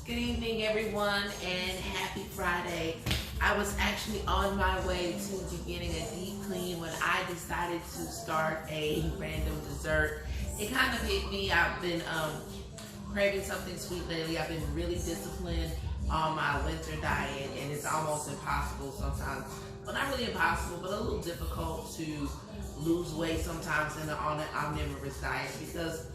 Good evening, everyone, and happy Friday. I was actually on my way to beginning a deep clean when I decided to start a random dessert. It kind of hit me. I've been craving something sweet lately. I've been really disciplined on my winter diet, and it's almost impossible sometimes. Well, not really impossible, but a little difficult to lose weight sometimes on an omnivorous diet, because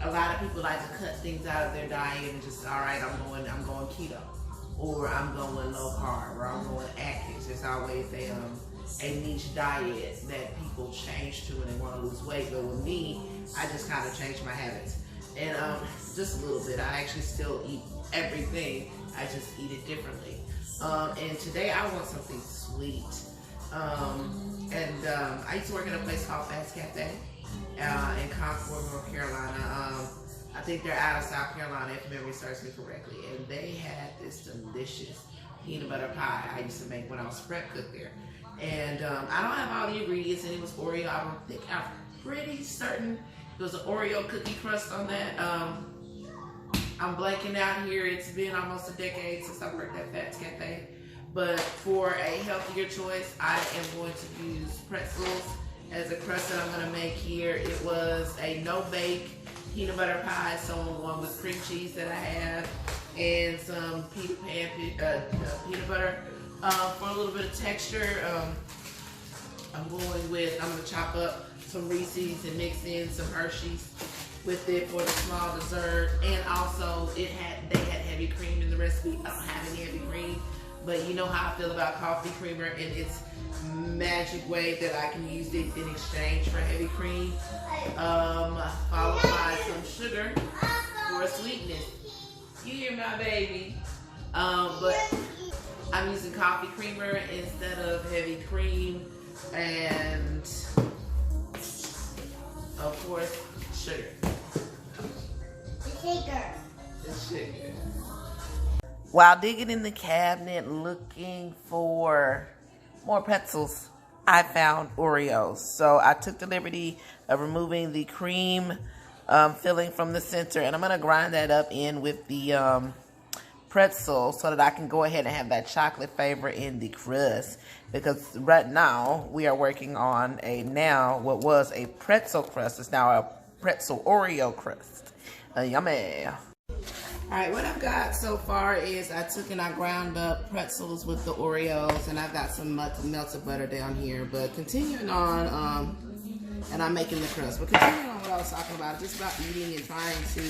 a lot of people like to cut things out of their diet and just, all right, I'm going keto, or I'm going low carb, or I'm going Atkins. There's always a niche diet that people change to when they want to lose weight. But with me, I just kind of changed my habits, and just a little bit. I actually still eat everything. I just eat it differently. And today I want something sweet. I used to work at a place called Fast Cafe in Concord, North Carolina. I think they're out of South Carolina, if memory serves me correctly. And they had this delicious peanut butter pie I used to make when I was prep cook there. And I don't have all the ingredients, and it was Oreo. I'm pretty certain it was an Oreo cookie crust on that. I'm blanking out here. It's been almost a decade since I worked at Fast Cafe. But for a healthier choice, I am going to use pretzels as a crust that I'm going to make here. It was a no-bake peanut butter pie, so I'm going with cream cheese that I have, and some peanut butter. For a little bit of texture, I'm going to chop up some Reese's and mix in some Hershey's with it for the small dessert. And also they had heavy cream in the recipe. I don't have any heavy cream, but you know how I feel about coffee creamer and its magic way that I can use it in exchange for heavy cream, followed by some sugar for sweetness. You hear my baby? But I'm using coffee creamer instead of heavy cream, and of course sugar. The sugar. While digging in the cabinet looking for more pretzels, I found Oreos. So I took the liberty of removing the cream filling from the center, and I'm going to grind that up in with the pretzel so that I can go ahead and have that chocolate flavor in the crust. Because right now we are working on what was a pretzel crust is now a Pretzel Oreo crust. Yummy. Alright, what I've got so far is I took and I ground up pretzels with the Oreos, and I've got some melted butter down here. But continuing on, and I'm making the crust, but continuing on what I was talking about, just about eating and trying to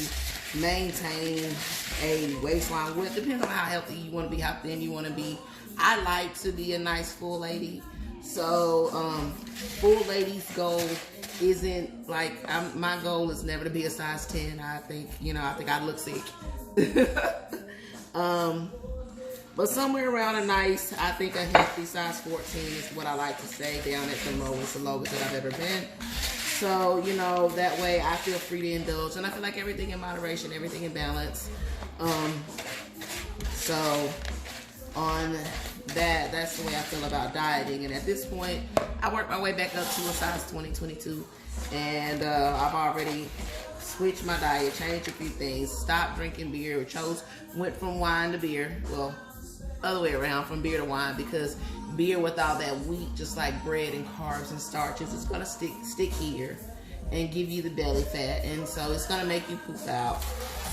maintain a waistline. Well, it depends on how healthy you want to be, how thin you want to be. I like to be a nice full lady. So, full lady's goal isn't like, my goal is never to be a size 10. I think I'd look sick. But somewhere around a nice, I think a healthy size 14 is what I like to stay down at the lowest that I've ever been. So, that way I feel free to indulge, and I feel like everything in moderation, everything in balance. So on that's the way I feel about dieting. And at this point, I work my way back up to a size 20, 22. And I've already switched my diet, changed a few things, stopped drinking beer, went from wine to beer. Well, other way around, from beer to wine, because beer with all that wheat, just like bread and carbs and starches, it's gonna stick here and give you the belly fat, and so it's gonna make you poof out.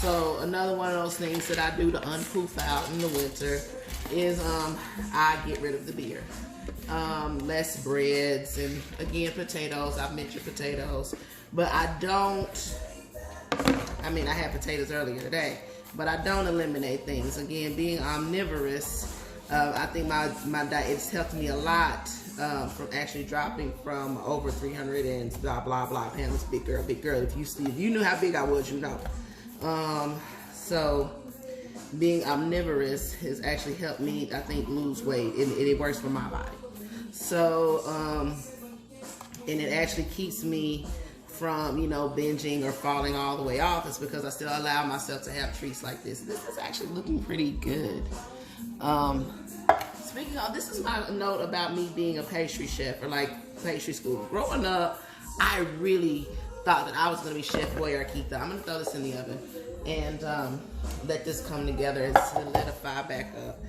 So another one of those things that I do to unpoof out in the winter is I get rid of the beer. Less breads, and again, potatoes. I've mentioned potatoes, but I had potatoes earlier today, but I don't eliminate things. Again, being omnivorous, I think my diet has helped me a lot from actually dropping from over 300 and blah blah blah pounds. Big girl. If you knew how big I was, you know. So being omnivorous has actually helped me, I think, lose weight, and it works for my body. So, and it actually keeps me from, binging or falling all the way off. It's because I still allow myself to have treats like this. This is actually looking pretty good. Speaking of, this is my note about me being a pastry chef, or like pastry school. Growing up, I really thought that I was gonna be Chef Boyardee. I'm gonna throw this in the oven and let this come together and solidify back up.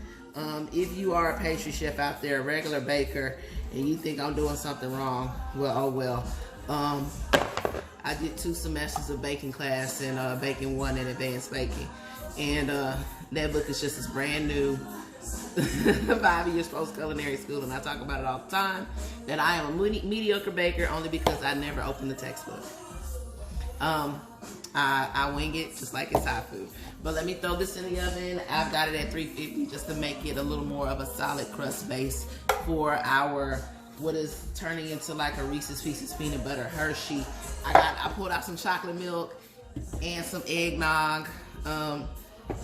If you are a pastry chef out there, a regular baker, and you think I'm doing something wrong, well, oh well. I did 2 semesters of baking class and baking 1 in advanced baking. And that book is just as brand new. 5 years post culinary school, and I talk about it all the time, that I am a mediocre baker only because I never opened the textbook. I wing it just like it's Thai food. But let me throw this in the oven. I've got it at 350 just to make it a little more of a solid crust base for our, what is turning into like a Reese's Pieces peanut butter Hershey. I pulled out some chocolate milk and some eggnog.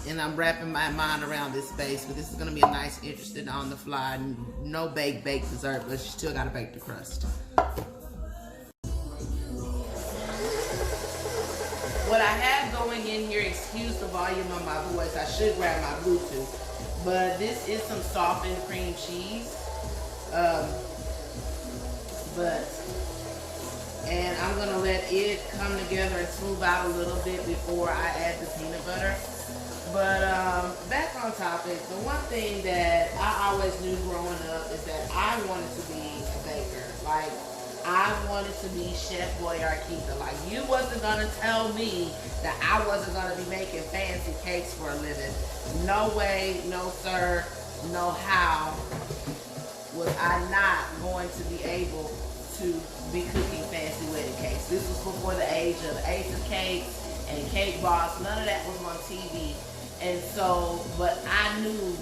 And I'm wrapping my mind around this base, but this is gonna be a nice, interesting, on the fly, no baked dessert, but you still gotta bake the crust. What I have going in here, excuse the volume of my voice, I should grab my Bluetooth, but this is some softened cream cheese. And I'm gonna let it come together and smooth out a little bit before I add the peanut butter. But back on topic, the one thing that I always knew growing up is that I wanted to be a baker. Like, I wanted to be Chef Boyardee. Like, you wasn't gonna tell me that I wasn't gonna be making fancy cakes for a living. No way, no sir, no how was I not going to be able to be cooking fancy wedding cakes. This was before the age of Ace of Cakes and Cake Boss. None of that was on TV. And so, but I knew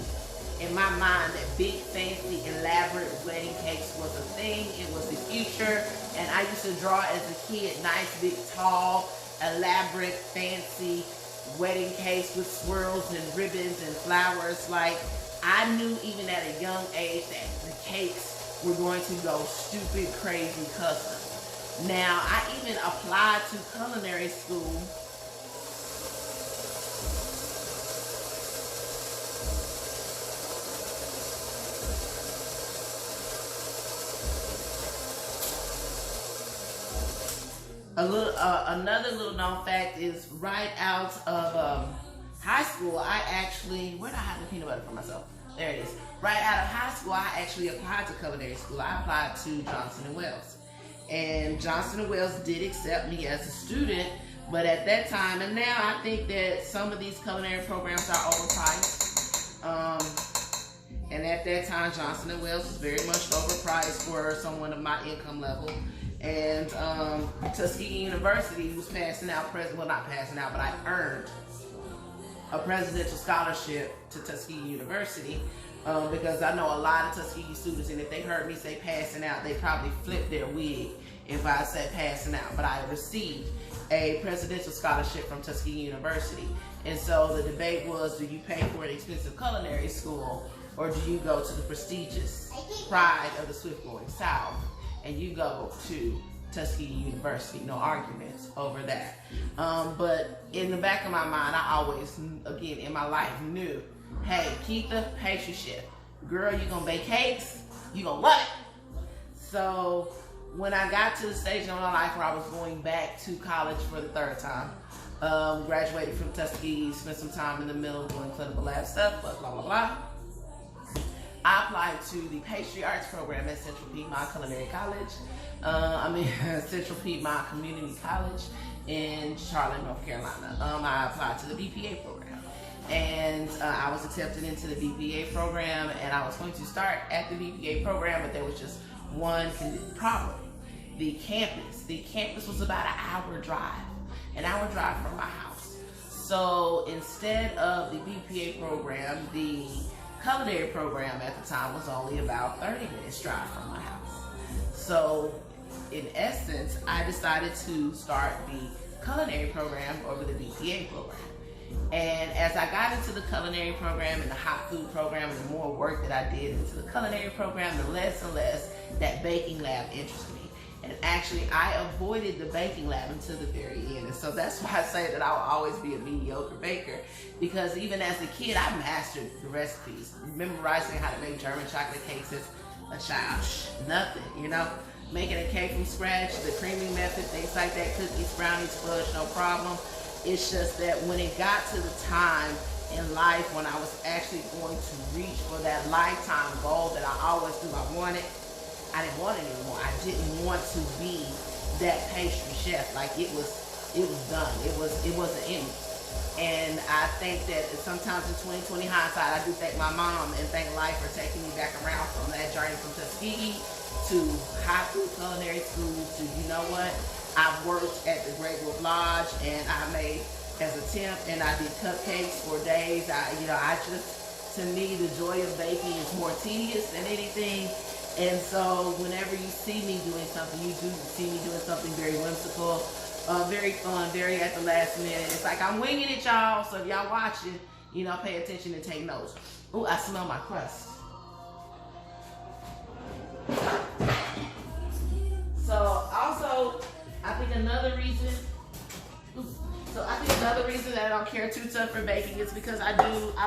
in my mind that big, fancy, elaborate wedding cakes was a thing. It was the future. And I used to draw as a kid nice, big, tall, elaborate, fancy wedding cakes with swirls and ribbons and flowers. Like, I knew even at a young age that the cakes were going to go stupid, crazy custom. Now, I even applied to culinary school another little known fact is right out of high school, I actually, where did I have the peanut butter for myself? There it is. Right out of high school, I actually applied to culinary school. I applied to Johnson & Wales. And Johnson & Wales did accept me as a student, but at that time, and now I think that some of these culinary programs are overpriced. And at that time, Johnson & Wales was very much overpriced for someone of my income level. And Tuskegee University was passing out, well, not passing out, but I earned a presidential scholarship to Tuskegee University because I know a lot of Tuskegee students, and if they heard me say passing out, they probably flipped their wig if I said passing out. But I received a presidential scholarship from Tuskegee University. And so the debate was, do you pay for an expensive culinary school, or do you go to the prestigious pride of the swift-growing South, and you go to Tuskegee University? No arguments over that. But in the back of my mind, I always, again, in my life knew, hey, Keitha, pastry chef. Girl, you gonna bake cakes? You gonna love it. So when I got to the stage in my life where I was going back to college for the 3rd time, graduated from Tuskegee, spent some time in the middle doing clinical lab stuff, blah, blah, blah. I applied to the pastry arts program at Central Piedmont Culinary College. Central Piedmont Community College in Charlotte, North Carolina. I applied to the BPA program. And I was accepted into the BPA program, and I was going to start at the BPA program, but there was just one problem. The campus was about an hour drive from my house. So instead of the BPA program, the culinary program at the time was only about 30 minutes drive from my house. So in essence, I decided to start the culinary program over the BPA program. And as I got into the culinary program and the hot food program, and the more work that I did into the culinary program, the less and less that baking lab interested me. And actually, I avoided the baking lab until the very end. And so that's why I say that I will always be a mediocre baker, because even as a kid, I mastered the recipes, memorizing how to make German chocolate cakes as a child. Nothing, you know? making a cake from scratch, the creaming method, things like that, cookies, brownies, fudge, no problem. It's just that when it got to the time in life when I was actually going to reach for that lifetime goal that I always knew I wanted, I didn't want it anymore. I didn't want to be that pastry chef. Like it was done. It wasn't in me. And I think that sometimes in 2020 hindsight, I do thank my mom and thank life for taking me back around from that journey from Tuskegee to high food culinary school to, you know what, I worked at the Great Wolf Lodge and I made as a temp and I did cupcakes for days. To me, the joy of baking is more tedious than anything. And so whenever you see me doing something, you do see me doing something very whimsical, very fun, very at the last minute. It's like I'm winging it, y'all. So if y'all watching, you know, pay attention and take notes. Ooh, I smell my crust. So also, I think another reason that I don't care too tough for baking is because I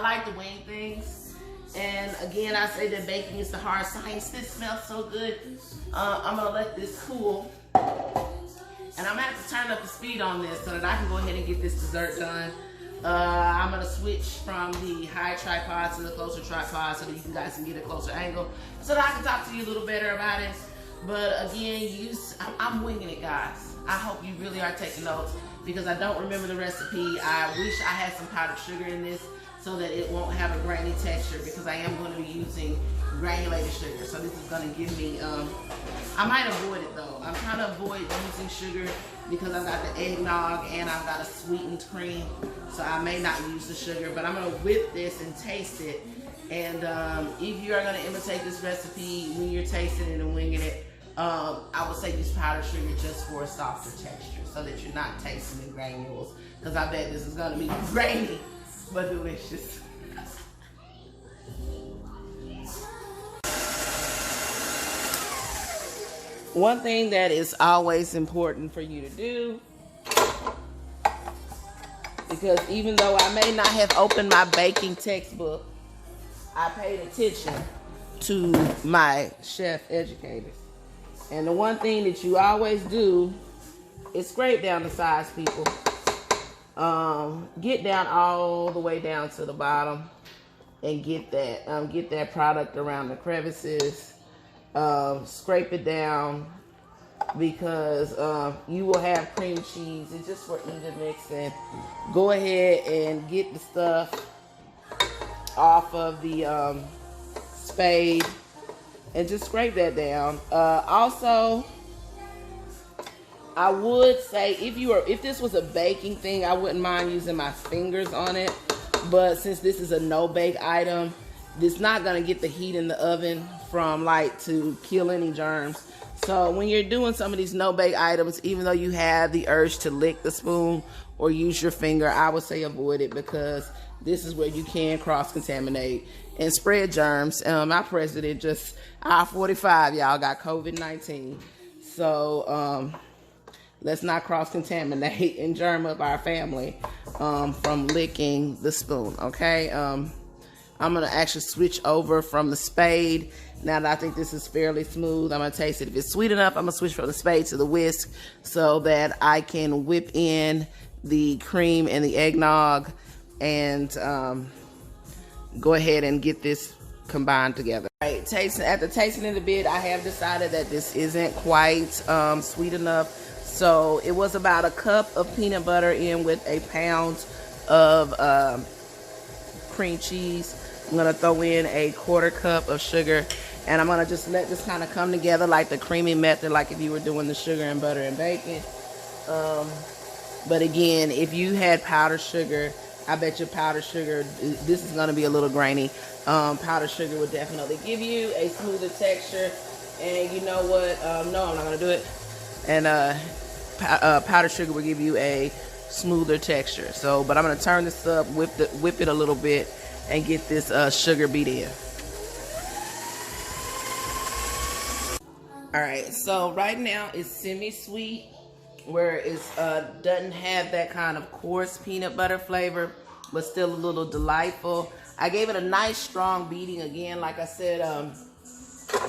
like to wing things. And again, I say that baking is the hard science. This smells so good. I'm gonna let this cool. And I'm gonna have to turn up the speed on this so that I can go ahead and get this dessert done. I'm gonna switch from the high tripod to the closer tripod so that you guys can get a closer angle so that I can talk to you a little better about it. But again, I'm winging it, guys. I hope you really are taking notes because I don't remember the recipe. I wish I had some powdered sugar in this so that it won't have a grainy texture because I am going to be using granulated sugar. So this is going to give me, I might avoid it though. I'm trying to avoid using sugar because I've got the eggnog and I've got a sweetened cream. So I may not use the sugar, but I'm going to whip this and taste it. And if you are going to imitate this recipe when you're tasting it and winging it, I would say use powdered sugar just for a softer texture so that you're not tasting the granules. Because I bet this is going to be grainy but delicious. One thing that is always important for you to do, because even though I may not have opened my baking textbook, I paid attention to my chef educators. And the one thing that you always do is scrape down the sides, people. Get down all the way down to the bottom and get that product around the crevices. Scrape it down because you will have cream cheese. It's just for even mixing. Go ahead and get the stuff off of the spade and just scrape that down. Also, I would say if this was a baking thing, I wouldn't mind using my fingers on it. But since this is a no-bake item, it's not gonna get the heat in the oven from to kill any germs. So when you're doing some of these no-bake items, even though you have the urge to lick the spoon or use your finger, I would say avoid it because this is where you can cross-contaminate and spread germs. My president our 45, y'all, got COVID-19. So let's not cross-contaminate and germ up our family from licking the spoon, okay? I'm going to actually switch over from the spade. Now that I think this is fairly smooth, I'm going to taste it. If it's sweet enough, I'm going to switch from the spade to the whisk so that I can whip in the cream and the eggnog and go ahead and get this combined together. All right, after tasting it a bit, I have decided that this isn't quite sweet enough. So it was about a cup of peanut butter in with a pound of cream cheese. I'm gonna throw in a 1/4 cup of sugar, and I'm gonna just let this kind of come together like the creamy method, like if you were doing the sugar and butter and bacon. But again, if you had powdered sugar, I bet your powdered sugar, this is gonna be a little grainy. Powdered sugar would definitely give you a smoother texture. And you know what? No, I'm not gonna do it. And powdered sugar will give you a smoother texture. So, but I'm gonna turn this up, whip it a little bit, and get this sugar beat in. All right, so right now it's semi-sweet, where it doesn't have that kind of coarse peanut butter flavor, but still a little delightful. I gave it a nice strong beating again. Like I said,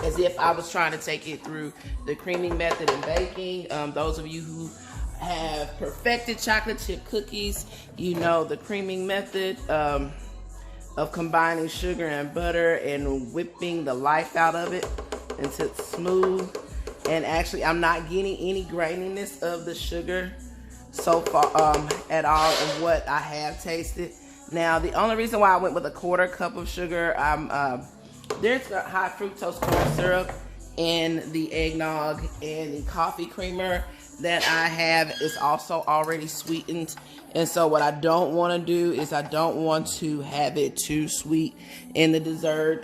as if I was trying to take it through the creaming method in baking. Those of you who have perfected chocolate chip cookies, you know the creaming method of combining sugar and butter and whipping the life out of it until it's smooth. And actually, I'm not getting any graininess of the sugar so far at all of what I have tasted. Now, the only reason why I went with a 1/4 cup of sugar, there's a high fructose corn syrup in the eggnog, and the coffee creamer that I have is also already sweetened. And so what I don't want to do is I don't want to have it too sweet in the dessert.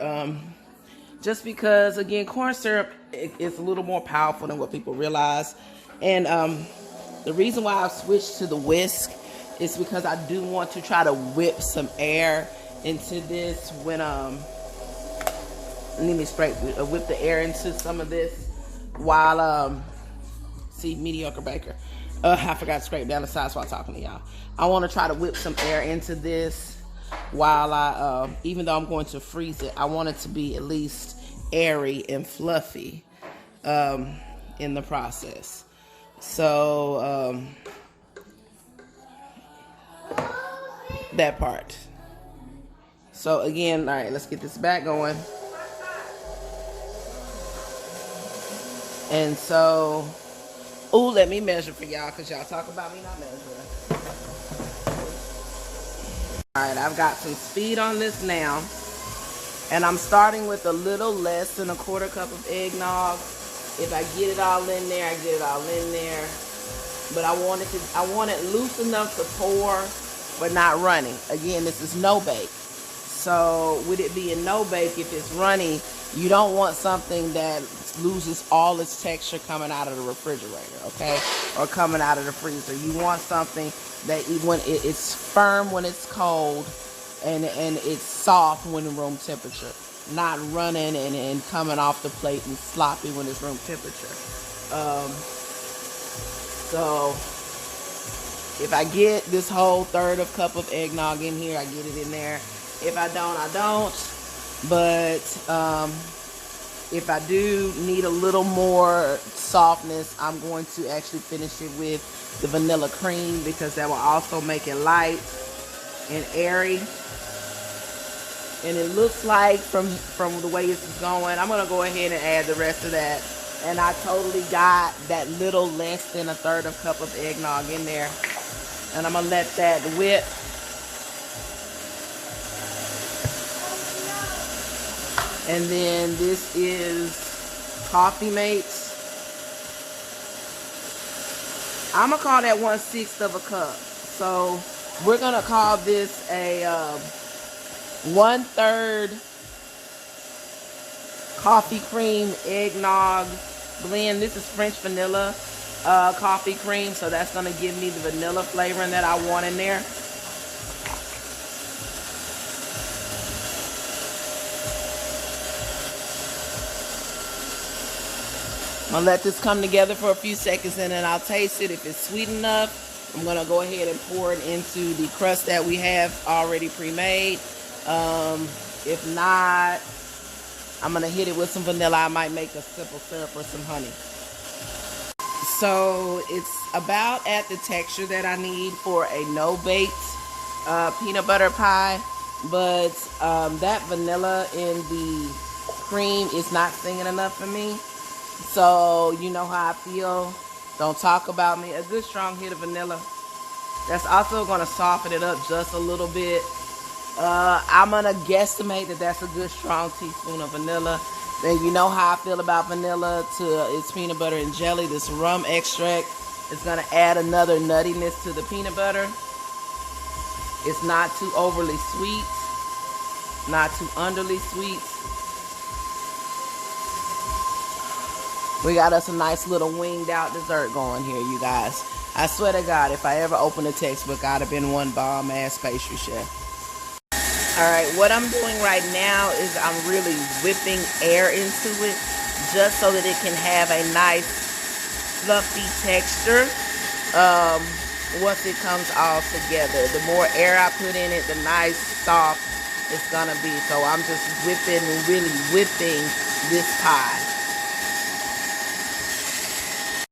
Just because, again, corn syrup is a little more powerful than what people realize. And the reason why I've switched to the whisk is because I do want to try to whip some air into this when whip the air into some of this while see, mediocre baker. I forgot to scrape down the sides while talking to y'all. I want to try to whip some air into this while I even though I'm going to freeze it, I want it to be at least airy and fluffy in the process. So that part. So again, all right, let's get this back going. And so, ooh, let me measure for y'all, because y'all talk about me not measuring. All right, I've got some speed on this now. And I'm starting with a little less than a 1/4 cup of eggnog. If I get it all in there, I get it all in there. But I want it loose enough to pour, but not runny. Again, this is no bake. So with it being no bake, if it's runny, you don't want something that loses all its texture coming out of the refrigerator, okay? Or coming out of the freezer. You want something that when it's firm when it's cold and it's soft when room temperature. Not running and coming off the plate and sloppy when it's room temperature. So if I get this whole 1/3 cup of eggnog in here, I get it in there. If I don't, I don't. But if I do need a little more softness, I'm going to actually finish it with the vanilla cream, because that will also make it light and airy. And it looks like from the way this is going, I'm going to go ahead and add the rest of that. And I totally got that little less than a 1/3 cup of eggnog in there. And I'm going to let that whip. And then this is Coffee Mates. I'm going to call that 1/6 of a cup. So we're going to call this a 1/3 coffee cream eggnog blend. This is French vanilla coffee cream, so that's going to give me the vanilla flavoring that I want in there. I'm going to let this come together for a few seconds, and then I'll taste it. If it's sweet enough, I'm going to go ahead and pour it into the crust that we have already pre-made. If not, I'm going to hit it with some vanilla. I might make a simple syrup or some honey. So it's about at the texture that I need for a no-baked peanut butter pie. But that vanilla in the cream is not singing enough for me. So you know how I feel. Don't talk about me. A good strong hit of vanilla. That's also going to soften it up just a little bit. I'm going to guesstimate that that's a good strong teaspoon of vanilla. Then you know how I feel about vanilla to its peanut butter and jelly. This rum extract is going to add another nuttiness to the peanut butter. It's not too overly sweet, not too underly sweet. We got us a nice little winged out dessert going here, you guys. I swear to God, if I ever opened a textbook, I'd have been one bomb ass pastry chef. Alright, what I'm doing right now is I'm really whipping air into it just so that it can have a nice fluffy texture once it comes all together. The more air I put in it, the nice soft it's gonna be. So I'm just whipping, really whipping this pie.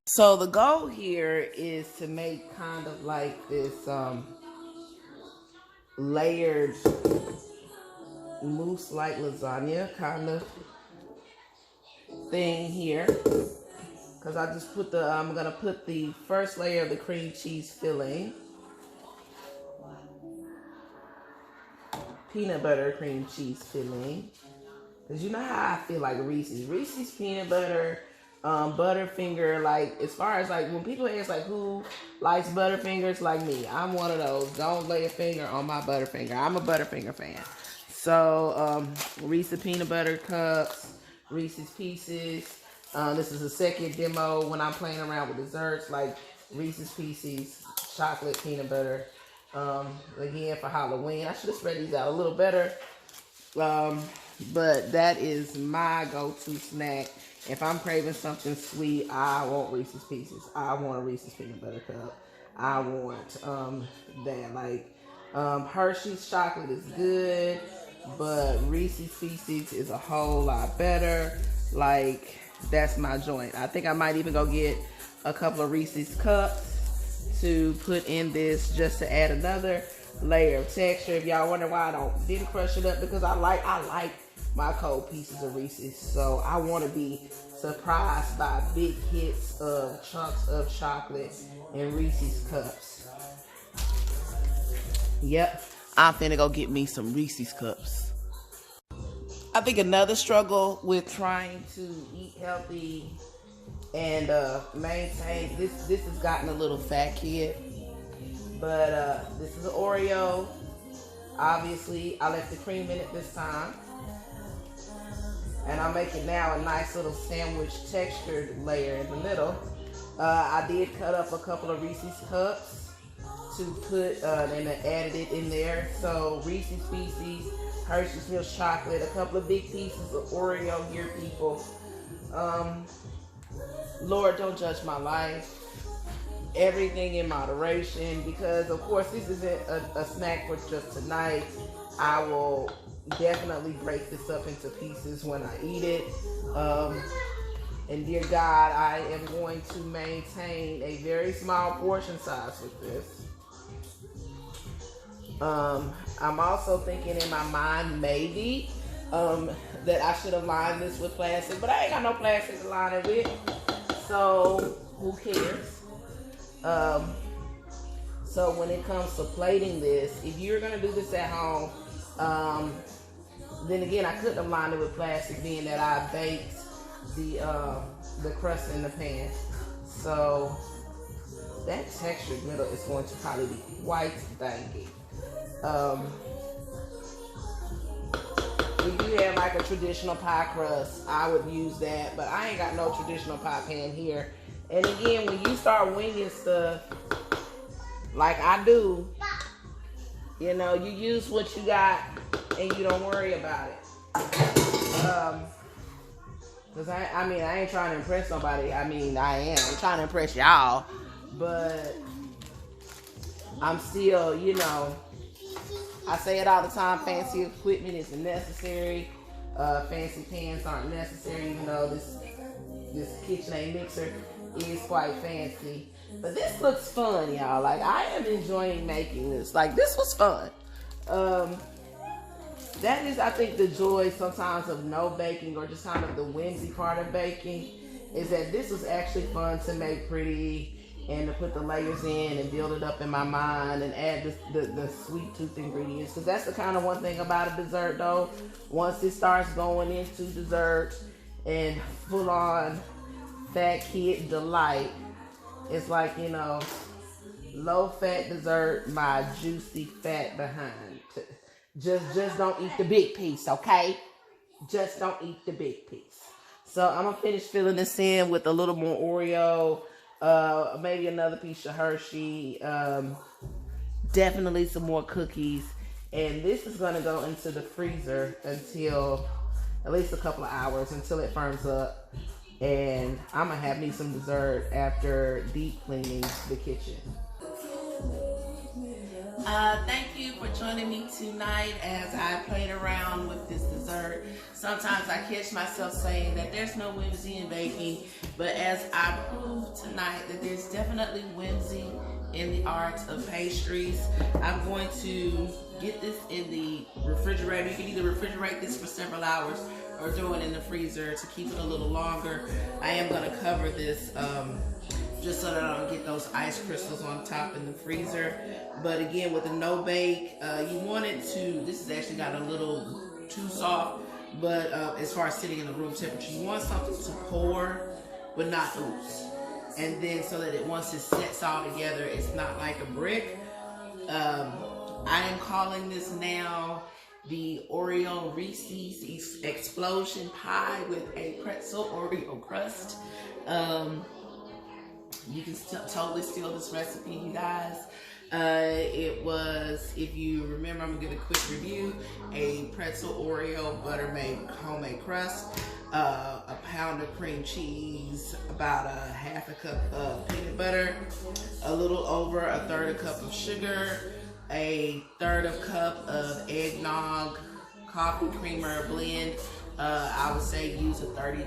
So the goal here is to make kind of like this layered mousse like lasagna kind of thing here. Because I just put I'm gonna put the first layer of the cream cheese filling, peanut butter cream cheese filling. Because you know how I feel like Reese's peanut butter, Butterfinger, like as far as like when people ask like who likes Butterfingers, like me, I'm one of those. Don't lay a finger on my Butterfinger. I'm a Butterfinger fan. So Reese's peanut butter cups, Reese's Pieces. This is a second demo when I'm playing around with desserts like Reese's Pieces, chocolate peanut butter. Again for Halloween. I should have spread these out a little better. But that is my go-to snack. If I'm craving something sweet, I want Reese's Pieces. I want a Reese's peanut butter cup. I want that. Like Hershey's chocolate is good, but Reese's Pieces is a whole lot better. Like that's my joint. I think I might even go get a couple of Reese's cups to put in this just to add another layer of texture. If y'all wonder why I didn't crush it up, because I like my cold pieces of Reese's, so I want to be surprised by big hits of chunks of chocolate in Reese's cups. Yep, I'm finna go get me some Reese's cups. I think another struggle with trying to eat healthy and maintain this has gotten a little fat kid, but this is an Oreo. Obviously, I left the cream in it this time. And I'm making now a nice little sandwich textured layer in the middle. I did cut up a couple of Reese's cups to put and added it in there. So Reese's Pieces, Hershey's milk chocolate, a couple of big pieces of Oreo here, people. Lord, don't judge my life. Everything in moderation, because of course this isn't a snack for just tonight. I will definitely break this up into pieces when I eat it. And dear God, I am going to maintain a very small portion size with this. I'm also thinking in my mind maybe that I should have lined this with plastic, but I ain't got no plastic to line it with, so who cares? So when it comes to plating this, if you're gonna do this at home, then again, I couldn't have lined it with plastic, being that I baked the crust in the pan. So that textured middle is going to probably be quite tangy. If you have like a traditional pie crust, I would use that, but I ain't got no traditional pie pan here. And again, when you start winging stuff like I do, you know, you use what you got and you don't worry about it. Cause I mean, I ain't trying to impress nobody. I mean, I am. I'm trying to impress y'all, but I'm still, you know, I say it all the time, fancy equipment isn't necessary. Fancy pans aren't necessary, even though this KitchenAid mixer is quite fancy. But this looks fun, y'all. Like, I am enjoying making this. Like, this was fun. That is, I think, the joy sometimes of no baking, or just kind of the whimsy part of baking, is that this was actually fun to make pretty and to put the layers in and build it up in my mind and add the sweet tooth ingredients. Because that's the kind of one thing about a dessert, though. Once it starts going into desserts and full-on fat kid delight, it's like, you know, low-fat dessert, my juicy fat behind. Just don't eat the big piece, okay? Just don't eat the big piece. So I'm gonna finish filling this in with a little more Oreo, maybe another piece of Hershey, definitely some more cookies, and this is gonna go into the freezer until at least a couple of hours, until it firms up, and I'm gonna have me some dessert after deep cleaning the kitchen. Thank you for joining me tonight as I played around with this dessert. Sometimes I catch myself saying that there's no whimsy in baking, but as I proved tonight that there's definitely whimsy in the art of pastries. I'm going to get this in the refrigerator. You can either refrigerate this for several hours or throw it in the freezer to keep it a little longer. I am going to cover this just so that I don't get those ice crystals on top in the freezer. But again, with the no bake, you want it to, this has actually got a little too soft, but as far as sitting in the room temperature, you want something to pour, but not ooze. And then so that once it sets all together, it's not like a brick. I am calling this now the Oreo Reese's Explosion Pie with a Pretzel Oreo crust. You can totally steal this recipe, you guys. It was, if you remember, I'm gonna give a quick review, a Pretzel Oreo Buttermade homemade crust, a pound of cream cheese, about a half a cup of peanut butter, a little over a third a cup of sugar, a third of cup of eggnog, coffee creamer blend. I would say use a third a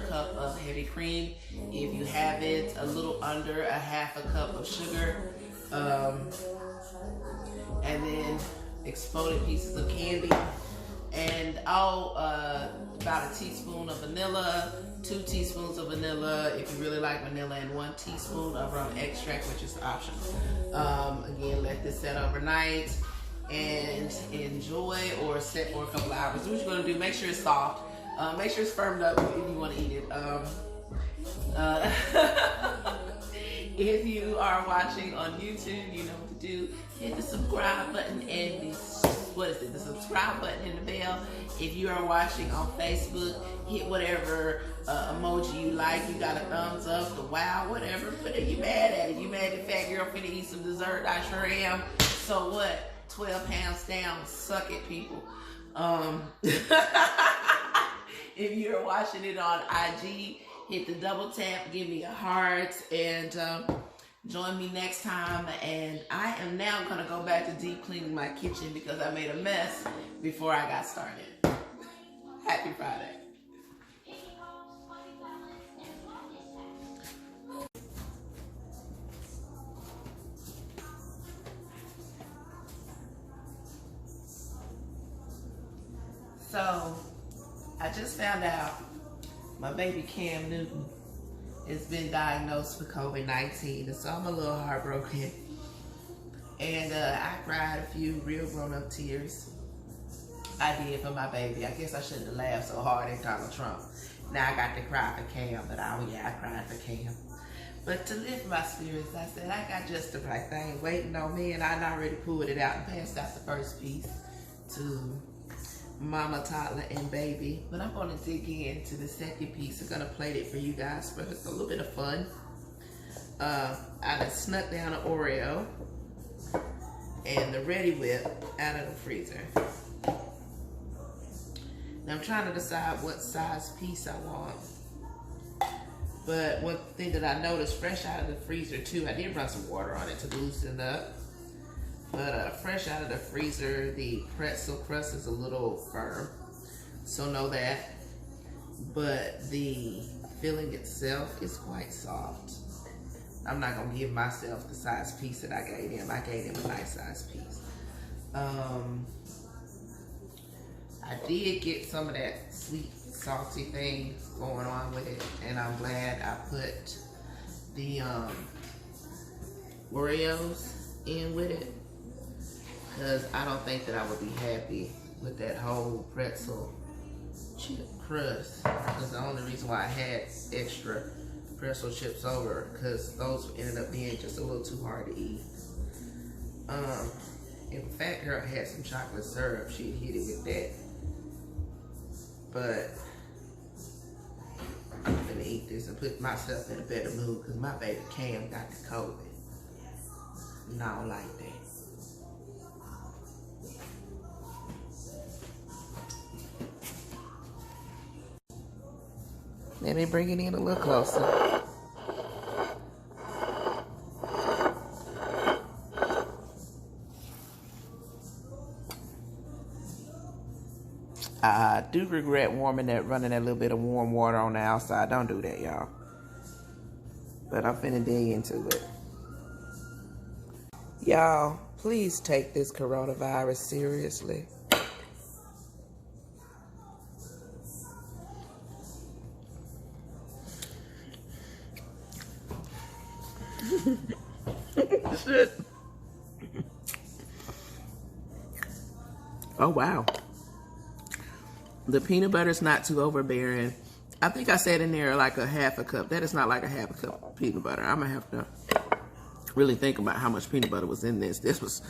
cup of heavy cream. If you have it, a little under a half a cup of sugar, and then exploded pieces of candy, and about a teaspoon of vanilla, 2 teaspoons of vanilla if you really like vanilla, and 1 teaspoon of rum extract, which is optional. Again, let this set overnight and enjoy, or set for a couple hours. What you're gonna do, make sure it's soft, make sure it's firmed up if you want to eat it. If you are watching on YouTube, you know what to do. Hit the subscribe button and the subscribe button and the bell. If you are watching on Facebook, hit whatever emoji you like. You got a thumbs up, the wow, whatever. But if you mad at it, you mad at fat girl finna eat some dessert, I sure am. So what? 12 pounds down, suck it, people. If you're watching it on IG, hit the double tap, give me a heart, and join me next time. And I am now gonna go back to deep cleaning my kitchen because I made a mess before I got started. Happy Friday. So, I just found out my baby Cam Newton has been diagnosed with COVID-19, and so I'm a little heartbroken. And I cried a few real grown-up tears. I did for my baby. I guess I shouldn't have laughed so hard at Donald Trump. Now I got to cry for Cam, but I cried for Cam. But to lift my spirits, I said, I got just the right thing waiting on me, and I already pulled it out and passed out the first piece to Mama, toddler, and baby. But I'm going to dig into the second piece. I'm going to plate it for you guys for a little bit of fun. I just snuck down an Oreo and the Ready Whip out of the freezer. Now I'm trying to decide what size piece I want. But one thing that I noticed fresh out of the freezer too, I did run some water on it to loosen it up. But fresh out of the freezer, the pretzel crust is a little firm, so know that. But the filling itself is quite soft. I'm not gonna give myself the size piece that I gave him. I gave him a nice size piece. I did get some of that sweet, salty thing going on with it, and I'm glad I put the Oreos in with it, because I don't think that I would be happy with that whole pretzel chip crust. Because the only reason why I had extra pretzel chips over, because those ended up being just a little too hard to eat. If a fat girl had some chocolate syrup, she'd hit it with that. But I'm gonna eat this and put myself in a better mood, because my baby Cam got the COVID. And I don't like that. Let me bring it in a little closer. I do regret running that little bit of warm water on the outside. Don't do that, y'all. But I'm finna dig into it. Y'all, please take this coronavirus seriously. Shit. Oh, wow. The peanut butter is not too overbearing. I think I said in there like a half a cup. That is not like a half a cup of peanut butter. I'm going to have to really think about how much peanut butter was in this. This was,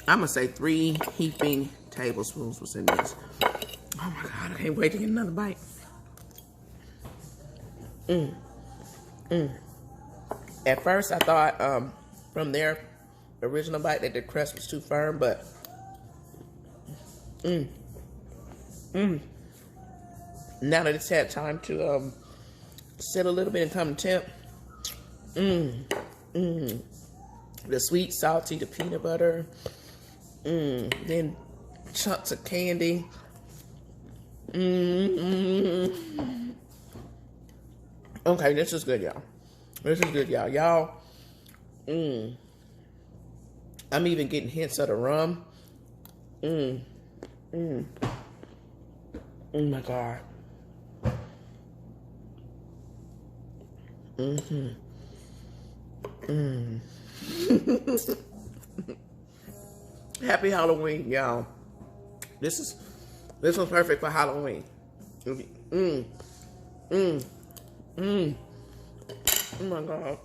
I'm going to say 3 heaping tablespoons was in this. Oh my God, I can't wait to get another bite. At first I thought from their original bite that the crust was too firm, but now that it's had time to sit a little bit and come to temp, the sweet, salty, the peanut butter, then chunks of candy. Okay, this is good, y'all. This is good, y'all. Y'all, I'm even getting hints of the rum. Oh my God. Happy Halloween, y'all. This was perfect for Halloween. Oh my God.